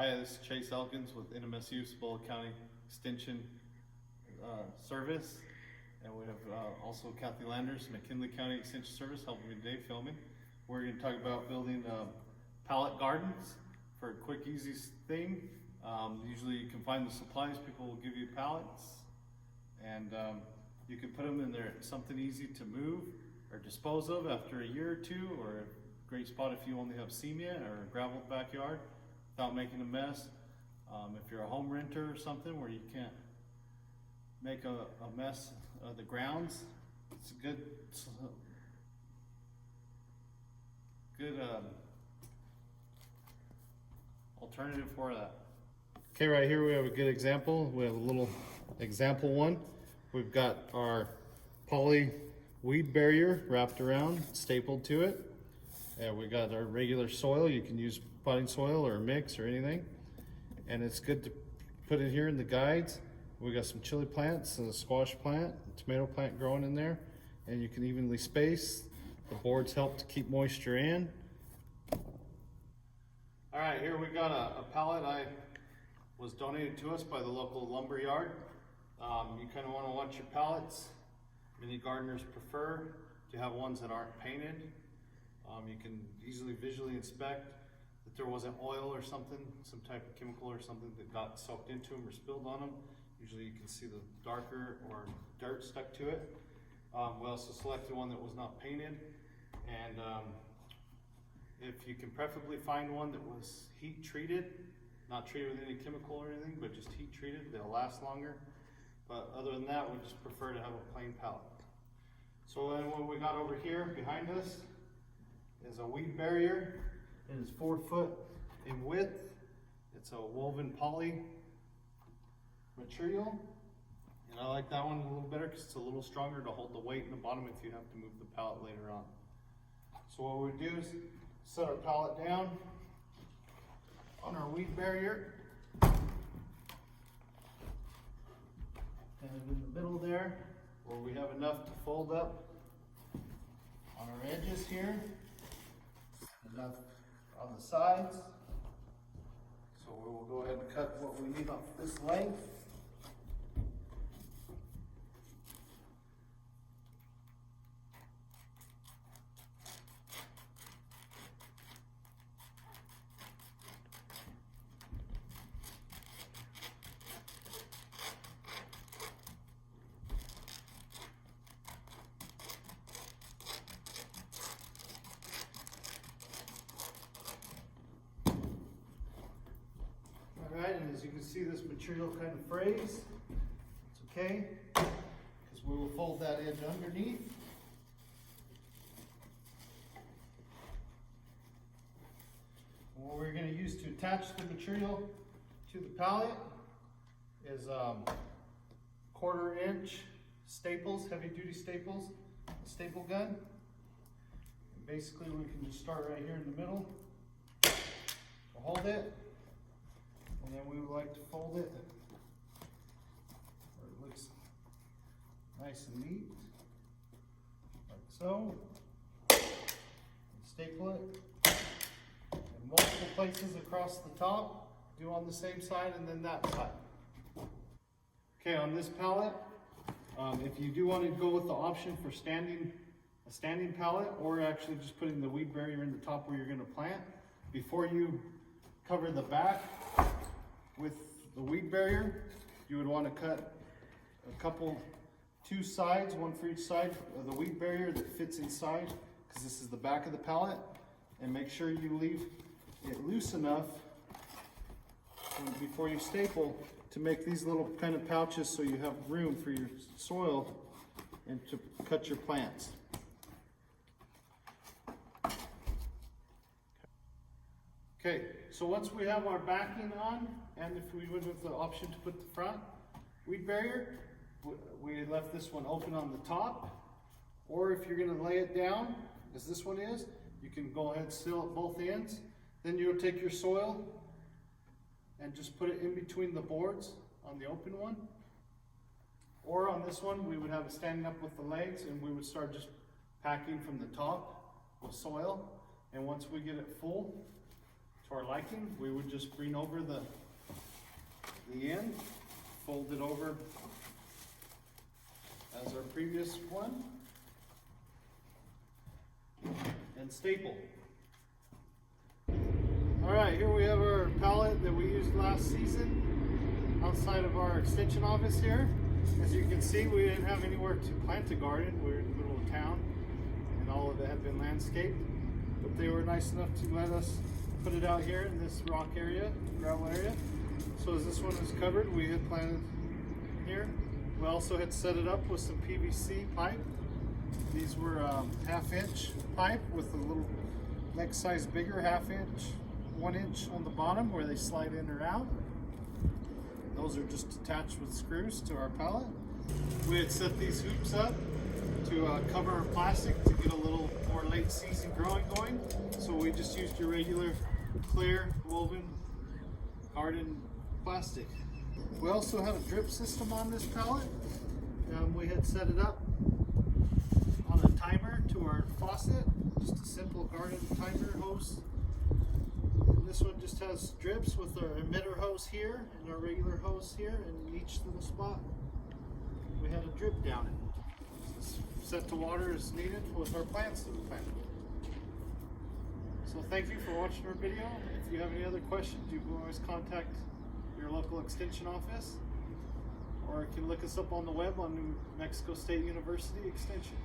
Hi, this is Chase Elkins with NMSU, Cibola County Extension Service. And we have also Kathy Landers, McKinley County Extension Service, helping me today filming. We're going to talk about building pallet gardens for a quick, easy thing. Usually you can find the supplies, people will give you pallets. And you can put them in there, something easy to move or dispose of after a year or two, or a great spot if you only have cement or a gravel backyard without making a mess. If you're a home renter or something where you can't make a mess of the grounds, it's a good alternative for that. Okay, right here we have a good example. We have a little example one. We've got our poly weed barrier wrapped around, stapled to it. And we got our regular soil. You can use potting soil or a mix or anything. And it's good to put it here in the guides. We got some chili plants and a squash plant, a tomato plant growing in there. And you can evenly space. The boards help to keep moisture in. All right, here we got a pallet was donated to us by the local lumber yard. You kind of want to watch your pallets. Many gardeners prefer to have ones that aren't painted. You can easily visually inspect that there wasn't oil or something, some type of chemical or something that got soaked into them or spilled on them. Usually you can see the darker or dirt stuck to it. We also selected one that was not painted, and if you can preferably find one that was heat treated, not treated with any chemical or anything, but just heat treated, they'll last longer. But other than that, we just prefer to have a plain pallet. So then what we got over here behind us is a weed barrier. It is 4 foot in width. It's a woven poly material. And I like that one a little better because it's a little stronger to hold the weight in the bottom if you have to move the pallet later on. So what we do is set our pallet down on our weed barrier. And in the middle there, where we have enough to fold up on our edges here, enough on the sides. So we will go ahead and cut what we need off this length. Alright, and as you can see, this material kind of frays. It's okay, because we will fold that edge underneath. And what we're going to use to attach the material to the pallet is 1/4 inch staples, heavy duty staples, a staple gun. And basically we can just start right here in the middle to hold it. And then we would like to fold it where it looks nice and neat, like so. And staple it in multiple places across the top. Do on the same side and then that side. Okay, on this pallet, if you do want to go with the option for a standing pallet, or actually just putting the weed barrier in the top where you're going to plant, before you cover the back with the weed barrier, you would want to cut two sides, one for each side of the weed barrier that fits inside, because this is the back of the pallet, and make sure you leave it loose enough before you staple to make these little kind of pouches so you have room for your soil and to cut your plants. Okay, so once we have our backing on, and if we went with the option to put the front weed barrier, we left this one open on the top. Or if you're going to lay it down, as this one is, you can go ahead and seal at both ends. Then you'll take your soil and just put it in between the boards on the open one. Or on this one, we would have it standing up with the legs, and we would start just packing from the top with soil. And once we get it full to our liking, we would just bring over the end, fold it over as our previous one, and staple. Alright, here we have our pallet that we used last season outside of our extension office here. As you can see, we didn't have anywhere to plant a garden. We're in the middle of town and all of it had been landscaped, but they were nice enough to let us put it out here in this rock area, gravel area. So as this one is covered, we had planted here. We also had set it up with some PVC pipe. These were 1/2 inch pipe with a little next size bigger 1/2 inch, 1 inch on the bottom where they slide in or out. Those are just attached with screws to our pallet. We had set these hoops up to cover our plastic to get a little more late season growing going. So we just used your regular clear woven garden plastic. We also had a drip system on this pallet. We had set it up on a timer to our faucet, just a simple garden timer hose. And this one just has drips with our emitter hose here and our regular hose here, and in each little spot we had a drip down it. It's set to water as needed with our plants that we planted. So thank you for watching our video. If you have any other questions, you can always contact your local extension office, or you can look us up on the web on New Mexico State University Extension.